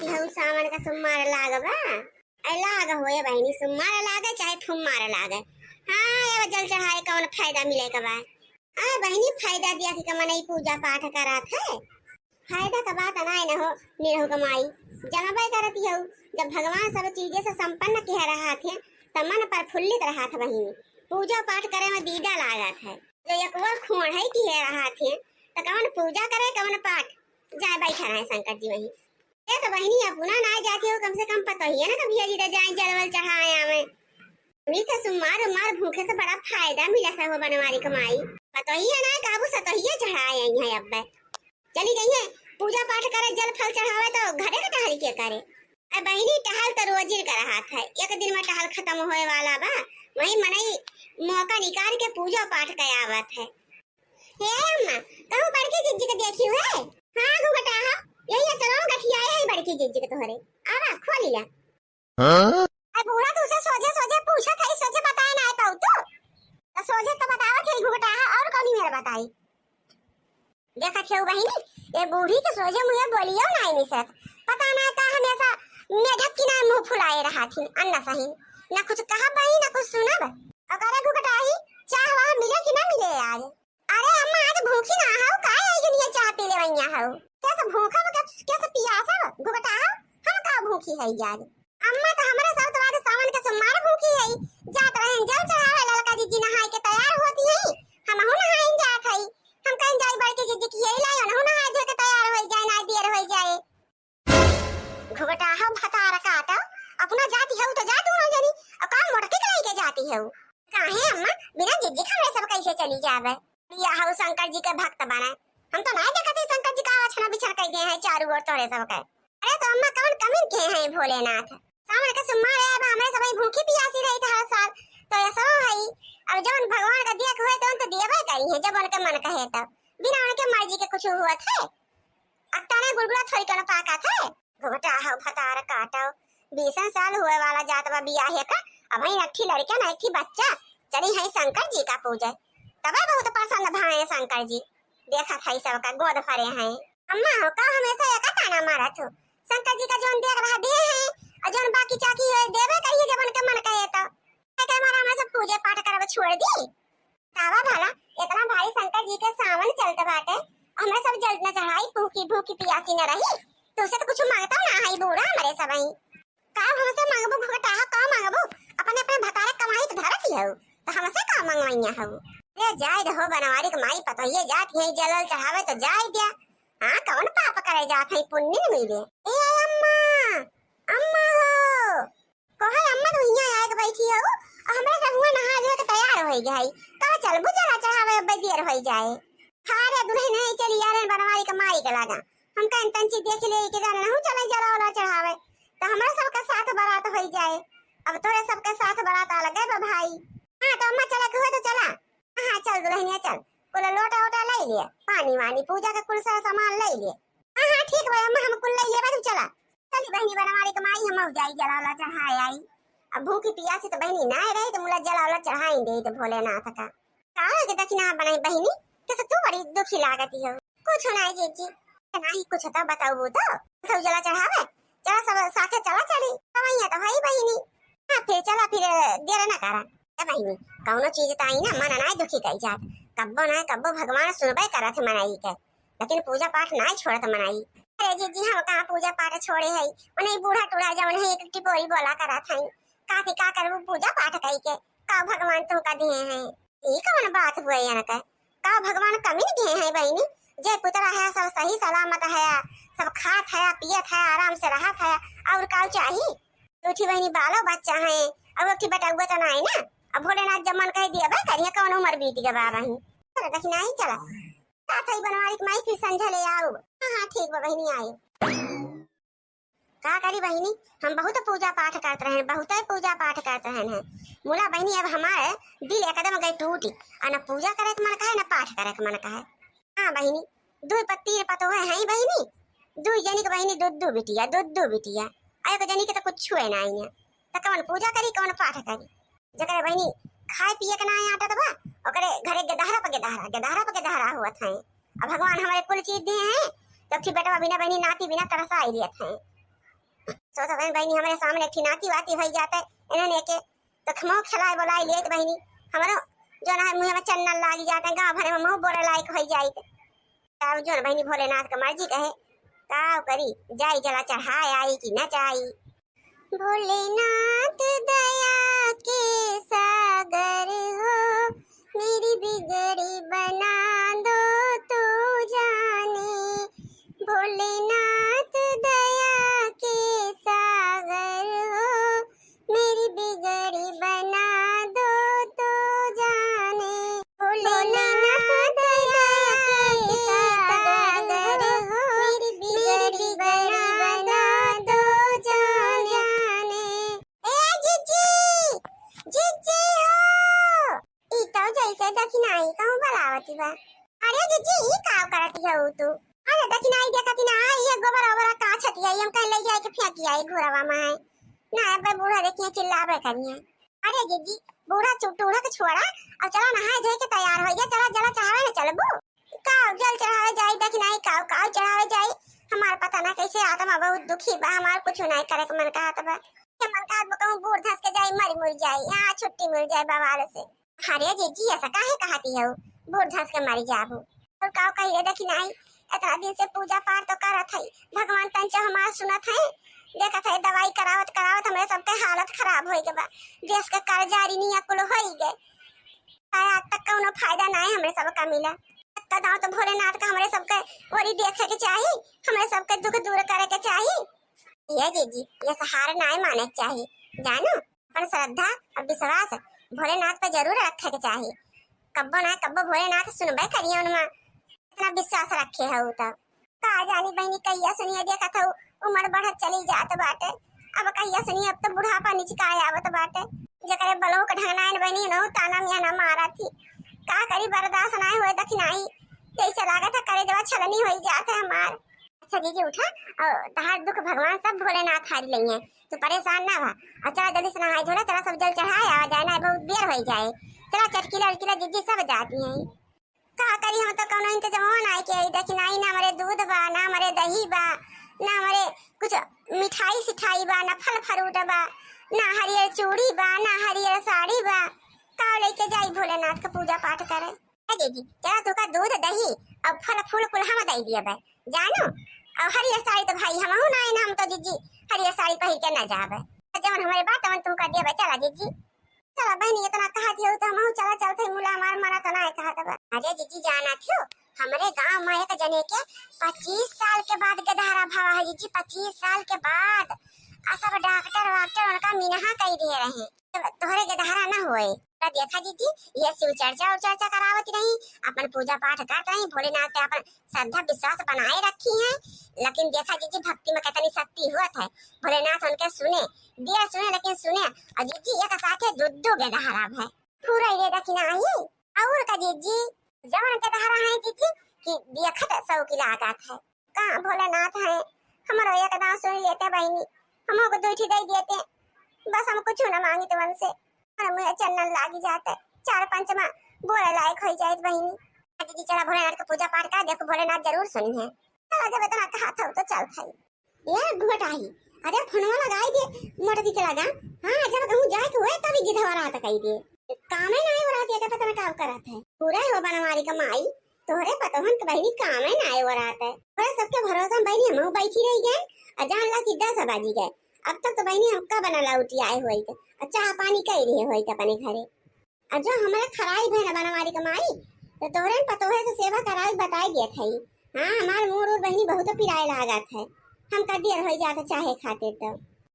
जाती है सावन का सोमवार लागबा लाग होए बहनी सोमवार लागे चाहे फुम्मार लागे। हाँ ये जल चढ़ाए कौन फायदा मिले का बा अरे बहनी फायदा दिया कि कमाई पूजा पाठ करात है फायदा का बात ना न हो निरहु कमाई जनबे करती हो। जब भगवान सब चीजें से संपन्न कह रहा थे तब मन प्रफुल्लित रहा था बहनी पूजा पाठ करे में दीदा लागत है जो एकवा खून है कि रहा थे तो कौन पूजा करे कौन पाठ जाए बैठा रहे शंकर जी वहीं ये तो बहनी अपना ना जाती हो कम से कम पता ही है ना कभी अजी जाए जलवल चढ़ाए आवे मीठा सुमार उमार भूखे से बड़ा फायदा मिला है वो बनवारी कमाई पता ही है ना काबू सतहिए चढ़ाए आई है अब चली गई है पूजा पाठ करे जल फल चढ़ावे तो घरे का टहल के करे अब बहनी टहल तो रोज का रहा था एक दिन में टहल खत्म होए वाला बा वही मनई मौका निकाल के पूजा पाठ के आवत है। हे अम्मा कहूं बड़की जिज्जी के देखी है हां गुगटा हा यही चलो गठिया है बड़की जिज्जी के तोहरे आवा खोल लिया हां अब बूढ़ा तो उसे सोझे सोझे पूछा था सोझे बताए ना पाऊ तो सोझे तो बतावत है गुगटा हा और कौन मेरे बताई देखा थे बहनी ये बूढ़ी के सोझे मुझे बोलियो नहीं मिसत पता ना था हमेशा मेढक की ना मुंह फुलाए रहा थी अन्ना सही ना कुछ कहा बही ना कुछ सुना बा अगर गुगटाही चाह वहां मिले कि ना मिले आज अरे अम्मा आज भूखी ना हो काहे आई दुनिया चाह पी ले वैया हो कैसे भूखा में कैसे पियासा गुगटा हम का भूखी है आज अम्मा तो हमारे सब तो आज सावन के सोमवार भूखी है जात रहे जल चढ़ावे ललका जी नहाए के तैयार होती है हम हो नहाए जात है हम कहीं जाई बड़के जी की यही लायो ना हो नहाए धो के तैयार हो जाए ना देर हो जाए घुगटा हम भता रखाता अपना जाती है तो जा तू ना जानी अब काम मोड़ के कहीं के जाती है काहे अम्मा बिना जिज्जी खमरे सब कैसे चली जावे या हाउ शंकर जी के भक्त बने हम तो नहीं देखते शंकर जी का आछना बिछड़ के गए हैं चारों ओर तोड़े सब के अरे तो अम्मा कौन कमी के हैं भोलेनाथ सावन के सोमवार है अब हमें सब भूखी प्यासी रही था हर साल तो ऐसा है अब जब भगवान का दिया हुए तो देवे करी है जब उनके मन कहे तब बिना उनके मर्जी के कुछ हुआ था अक्टा ने गुलगुला थोड़ी कर पाका था घोटा हो फतार काटो 20 साल हुए वाला जातवा बियाह है का अब ही अट्ठी लड़का ना एक बच्चा चली है शंकर जी का पूजा तबे बहुत प्रसन्न भाए शंकर जी देखा था सब का गोद भरे हैं अम्मा हो का हमेशा एक ताना मारा थो शंकर जी का जोन देख रहा दे है और जोन बाकी चाकी है देवे करिए जब उनके मन कहे तो क्या हमारा हम सब पूजा पाठ करब छोड़ दी तावा भला इतना भाई शंकर जी के सावन चलते बाटे हमरा सब जल न चढ़ाई भूखी भूखी प्यासी न रही तो उसे तो कुछ मांगता ना है बूढ़ा हमारे सब ही का हमसे मांगबो घटा का मांगबो अपने अपने भतारे कमाई तो धरती है तो हमसे का मांगवाइया है ये जाय हो बनवारी कमाई पता ये जात है जलल चढ़ावे तो जाय दिया हां कौन पाप करे जात है पुण्य मिले ए अम्मा अम्मा हो कहे अम्मा तो यहां आके बैठी हो हमरा सब हुआ नहा धो के तैयार हो गई का चल बुझला चढ़ावे अब देर हो जाए हारे दुल्हन नहीं चली यार बनवारी कमाई के लगा हम का इंतंची देख ले के जाना हूं चले जला वाला चढ़ावे तो हमरा सब का साथ बारात हो जाए अब तोरे सब का साथ बारात आ लगे भाई हां तो अम्मा चला के तो चला हां चल दुल्हनिया चल कुल लोटा ओटा ले लिए पानी वानी पूजा का कुल सारा सामान ले लिए हां ठीक भाई अम्मा हम कुल ले लिए बात चला चली बहनी बनवारी कमाई हम हो जाई जला वाला चढ़ाए आई अब भूखी पियासी तो बहनी ना रही तो मुला जला वाला चढ़ाई दे तो भोलेनाथ का काहे के दक्षिणा बनाई बहनी कैसे तू बड़ी दुखी लागती हो कुछ नहीं जीजी नहीं कुछ तो बताओ तो सब जला चढ़ावे चला सब साथे चला चली कमाइया तो भाई बहनी हां फिर चला फिर देर ना करा ए बहनी कौनो चीज ताई ना मन ना दुखी कई जात कब्बो भगवान सुनबे करत मनाई के लेकिन पूजा पाठ ना छोड़त मनाई अरे जीजी हम कहां पूजा पाठ छोड़े है उन्हें बूढ़ा टूढ़ा जवन है एक टिपोरी बोला करत है काती का करबू पूजा पाठ कई के का भगवान तो का दिए हैं ई कौन बात हुए यार का भगवान कमी दिए हैं बहनी जे पुतरा है सब सही सलामत है सब खात है पियत है आराम से रहत है और का चाहिए तो बहनी बालो बच्चा है अब की बेटा हुआ तो नहीं ना अब भोलेनाथ जब मन कह दिया भाई करिए कौन उम्र बीत गया बाबा ही चला देखी नहीं चला साथ ही बनवारी के माई फिर संझा ले आओ हां ठीक बा बहनी आए का करी बहनी हम बहुत पूजा पाठ करते रहे बहुत पूजा पाठ करते हैं मुला बहनी अब हमारे दिल एकदम गई टूटी और न पूजा करे के मन कहे न पाठ करे के मन कहे हां बहनी दो पत्ती पतो है बहनी दो जनी के बहनी दो बिटिया आयो के जनी के तो कुछ छुए ना आई त कौन पूजा करी कौन पाठ करी जकरे बहनी खाए पिए के ना आटा दबा ओकरे घरे गदहरा हुआ था अब भगवान हमारे कुल चीज दिए हैं तो फिर बेटा बिना बहनी नाती बिना तरसा आई लिया था तो बहनी हमारे सामने खिनाती वाती हो जाता है इन्होंने के तो खमो खिलाए बोलाई लेत बहनी हमारो जो ना मुंह में चन्नल लागी जाते हैं गांव भरे में मुंह बोरे लायक हो जाई तब जो बहनी भोलेनाथ का मर्जी कहे काव करी जाई जला चढ़ाए आई कि न जाई। भोलेनाथ दया के सागर हो मेरी बिगड़ी बना दो तो जाने। भोलेनाथ दया के सागर हो मेरी बिगड़ी बना दो तो जाने। भोलेनाथ दया के सागर हो मेरी बिगड़ी बना दो जाने। ए जीजी जीजी हो ई तो जैसे दखिनाई कहूं बलावती बा। अरे जीजी ई काव करती है तू? अरे दखिनाई देखती ना ये गोबर ओबर का छती है हम कहीं ले जाए के फेंकी आई घोरवा में है ना अब बूढ़ा देखिए चिल्लावे करिए। अरे जीजी बूढ़ा चुटूड़ा के छोड़ा अब चला नहाए धोए के तैयार हो गया चला जला चढ़ावे ना चलबू काव जल चढ़ावे जाई दखिनाई काव काव चढ़ावे जाई। हमार पता ना कैसे आत्मा बहुत दुखी बा हमार कुछ नहीं करे के मन कहत बा के मन कहत बा कहूं बूढ़ धस के जाई मर मुर जाई यहां छुट्टी मिल जाए बवाल से। अरे जीजी ऐसा काहे कहती है बूढ़ धस के मर जाबू और काव कहिए दखिनाई इतना दिन से पूजा पाठ तो करत है भगवान तंचा हमार सुनत है देखत है दवाई करावत करावत हमारे सबके हालत खराब हो गए बा देश के कर्जारी नहीं कुल हो ही गए आज तक कोनो फायदा नहीं हमरे सबका मिला दाव तो भोलेनाथ का हमरे सबके वरी देखे के चाहिए हमरे सबके दुख दूर करे के चाहिए। ये जीजी ये सहारा नहीं माने के चाहिए जानो अपन श्रद्धा और विश्वास भोलेनाथ पे जरूर रखे के चाहिए कब्बो ना कब्बो भोलेनाथ सुनबे करिए उनमा इतना विश्वास रखे है तब का जानी बहनी कहिया सुनिए देखा था उम्र बढ़त चली जात बाटे अब कहिया सुनिए अब तो बुढ़ापा निचकाए आवत बाटे जकरे बलो के ढंगनाइन बनी न ताना मिया ना मारा थी का करी बर्दाश्त ना हुए दखिनाई जैसे लागत है करे जवा छलनी हो जात है हमार। अच्छा जीजी उठा और तहार दुख भगवान सब भोलेनाथ हार लेंगे तो परेशान ना भा और चला जल्दी से नहाए धोले चला सब जल चढ़ाए आ जाए ना बहुत देर हो जाए चला चटकीला अटकीला जीजी सब जाती हैं का करी हम तो कोनो इंतजाम ना के दखिनाई ना मरे दूध बा ना मरे दही बा ना मरे कुछ मिठाई सिठाई बा ना फल फ्रूट बा ना हरियर चूड़ी बा ना हरियर साड़ी बा का लेके जाई भोलेनाथ का पूजा पाठ करे। जीजी चला तो का दूध दही अब फल फूल कुल हम दे दिए बे जानो और हरियर साड़ी तो भाई हम ना है ना हम तो जीजी हरियर साड़ी पहन के ना जाबे जब हमारे बात हम तुम कर दिए चला जीजी चला बहनी इतना कहा थी तो हम चला चलते मुला मार मारा तो ना कहा था। अरे जीजी जाना थियो हमारे गांव में एक जने के 25 साल के बाद गधारा भावा है जीजी 25 साल के बाद सब डॉक्टर वाक्टर उनका मिनहा कही दे रहे तोहरे गधारा ना होए देखा जीजी ये शिव चर्चा और चर्चा करावती नहीं अपन पूजा पाठ करते रही भोलेनाथ पे अपन श्रद्धा विश्वास बनाए रखी है लेकिन देखा जीजी भक्ति में कितनी शक्ति हुआ है भोलेनाथ उनके सुने देर सुने लेकिन सुने और जीजी एक साथ दो गधारा है पूरा ये दखिना आई और का जीजी जवन गधारा है जीजी कि देखत सौ की लागत है कहां भोलेनाथ है हमारा एक दाव सुन लेते बहनी हमको दूठी दे देते बस हम कुछ ना मांगे तो से मुझे चन्नन लागी जाता है 4-5 माह बोले लायक हो जाए बहनी। दीदी चला भोलेनाथ का पूजा पाठ कर देखो भोलेनाथ जरूर सुनी है चला जब इतना कहा था तो चल थाई ये घुट आई अरे फोनवा लगाई दे मोटर दी लगा हां जब कहूं जाए के होए तभी गिधवा रहा था कही दे काम है नहीं हो रहा था पता ना काम करत है पूरा हो बनवारी का माई तोहरे पतोहन के बहनी काम है ना हो रहा है पूरा सबके भरोसा बहनी हम बैठी रही गए अजान ला कि 10 बज गए अब तक तो बहनी हमका बना लाउटी आए हुई थे चाह पानी कई रही हुई थे अपने घरे और जो हमारे खराई बहन बनवारी कमाई तो तोहरे पतोहे से सेवा कराई बताई दिए थई हां हमार मोर और बहनी बहुत पिराए लागत है हम का देर हो जाता चाहे खातिर तो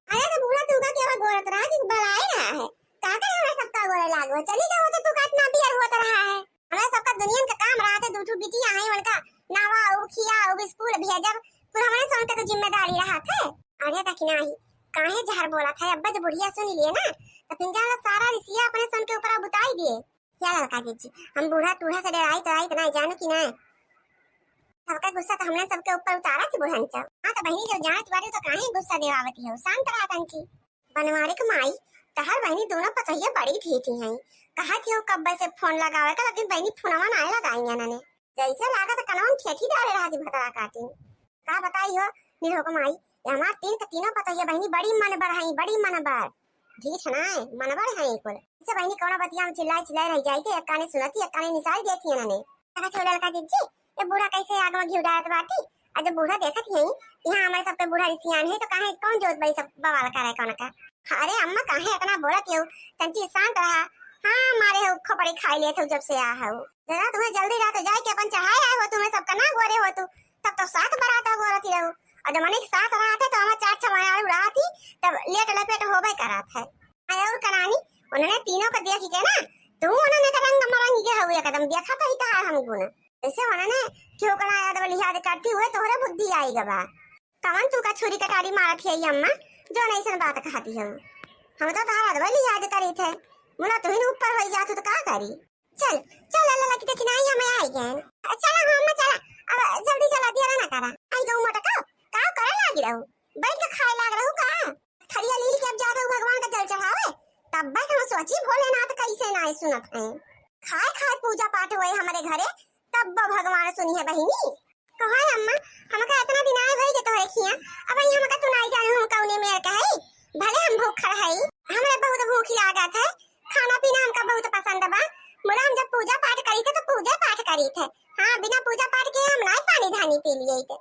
अरे तो बूढ़ा तुका केवा गोरत रहा कि बलाए रहा है का करे हमें सबका गोरे लागो चली जाओ तो तू कितना बियर होता रहा है हमें सबका दुनिया का काम रहा थे दूठू बिटिया है उनका नावा और खिया और स्कूल भेजब पूरा हमारे सोन का तो जिम्मेदारी रहा था। अरे दखिना ही काहे जहर बोला था अब्बा जो बुढ़िया सुन लिए ना तो पिंजाला सारा रिसिया अपने सन के ऊपर बुताई दिए क्या लड़का जी हम बूढ़ा टूढ़ा से डराई तो आई इतना जानो कि ना सबका गुस्सा तो हमने सबके ऊपर उतारा थी बुढ़न सब हां तो बहनी जो जानत बाड़ी तो काहे गुस्सा देवावती है शांत रहा तंची बनवारी के माई तहर बहनी दोनों पतैया बड़ी थी हैं कहा थी कब से फोन लगावे का लेकिन बहनी फोनवा ना लगाई ना जैसे लागा तो कनौन ठेठी डाले रहा थी भतरा काटी का बताई हो निरो को माई हमार तीन का तीनों पता है बहनी बड़ी मनबर है, बड़ी मनबर ठीक है ना, मनबर है कुल से बहनी कौन बतिया हम चिल्लाए रह जाई, एक काने सुनती एक काने निसाई देती है ने कहा छोड़ लड़का जी ये बूढ़ा कैसे आग में घी उड़ात बाटी। आज बूढ़ा देखत है यहाँ हमारे सब पे बूढ़ा सियान है तो काहे कौन जोत भाई सब बवाल करे कौन का। अरे अम्मा काहे इतना बोलत हो, तंची शांत रहा। हां मारे हो खपड़ी खाई ले थे जब से आ हो जरा तुम्हें जल्दी रात जाए के अपन चढ़ाए आए हो, तुम्हें सबका ना गोरे हो तू तब तो साथ बराता गोरती रहो और जब मने साथ रहा था तो हम चार छमाया उड़ाती तब लेट लपेट होबे करात है। और करानी उन्होंने तीनों को देख के ना तू उन्होंने का रंग मरंगी के हुए कदम देखा तो ही कहा हम गुना ऐसे उन्होंने क्यों कना याद वाली याद करती हुए तोहरे बुद्धि आएगा बा कवन तू का छुरी कटारी मारत है अम्मा जो नहीं सन बात कहती है। हम तो तारा वाली याद करी थे मुला तू ही ऊपर हो जात तो का करी। चल चल अल्लाह की देखना ही हमें आई गए। चला हम चला अब जल्दी चला दिया ना करा आई गऊ मोटा का करे लागी रहू बैठ के खाए लाग रहू का थरिया लीली के अब जा रहू भगवान का जल चढ़ावे तब बैठ हम सोची भोलेनाथ कैसे ना सुनत है। खाए खाए पूजा पाठ हुए हमारे घरे तब भगवान सुनी है बहिनी कहा अम्मा हमका इतना दिन आए भाई के तो रखिया अब ही हमका तू नहीं जाने हम कौने में का है भले हम भूखा है हमरे बहुत भूख लागत है खाना पीना हमका बहुत पसंद बा मोला हम जब पूजा पाठ करी थे तो पूजा पाठ करी थे। हां बिना पूजा पाठ के हम नहीं पानी धानी पी लिए थे।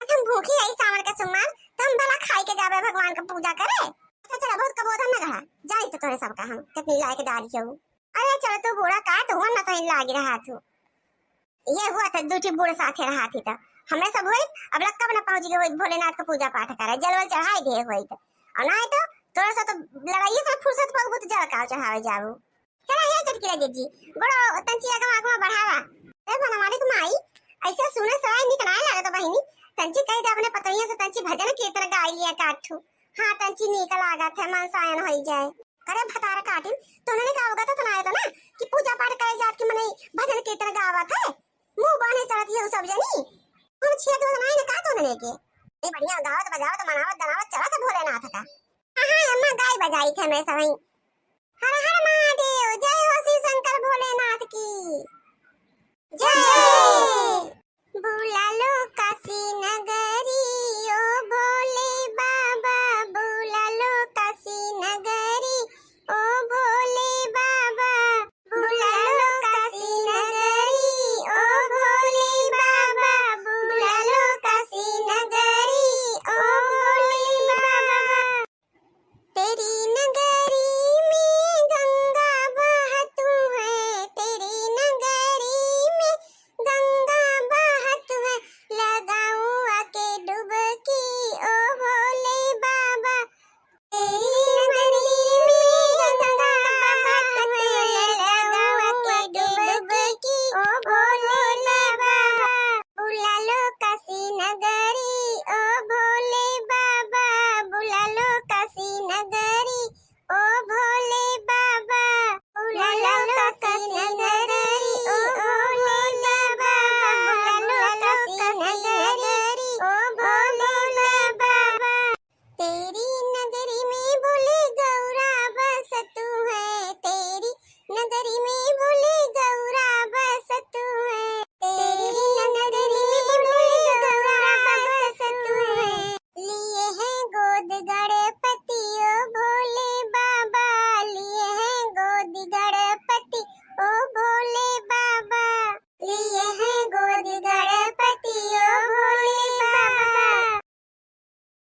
हम भूखी है सावन का सोमवार तो हम भला खाई के जावे भगवान का पूजा करे। अच्छा चला बहुत कबोध हम ना जाई तो तोरे सबका हम कितनी लायक दारी हो। अरे चल तू बूढ़ा का तो हुआ ना सही लाग रहा तू ये हुआ था दूठी बूढ़े साथे रहा थी तो हमें सब हुई अब लग कब ना पहुंच गए भोलेनाथ का पूजा पाठ करे जलवल चढ़ाई दे हुई तो और ना तो तोरा सा तो लड़ाई से फुर्सत पर बहुत जल का चढ़ावे जाओ। चला ये चटकी लगे जी गोड़ो तंची आगम आगम बढ़ावा ए बना मारे को माई ऐसे सुने सराय निकला लगा तो बहिनी तंची कह दे अपने पतैया से तंची भजन कीर्तन गाई लिया काठू। हां तंची निकल आगा थे मन सायन हो जाए करे भतारा काटिन तो उन्होंने कहा होगा तो सुनाया था ना कि पूजा पाठ करे जात की मने भजन कीर्तन गावा था मुंह बाने चढ़ती है सब जनी हम छे तो नहीं ना का तो ने के ए बढ़िया गावत बजावत मनावत दनावत चला था भोलेनाथ का। हां अम्मा गाय बजाई थे मैं सही हर हर महादेव जय हो शिव शंकर भोलेनाथ की जय बुला लो काशी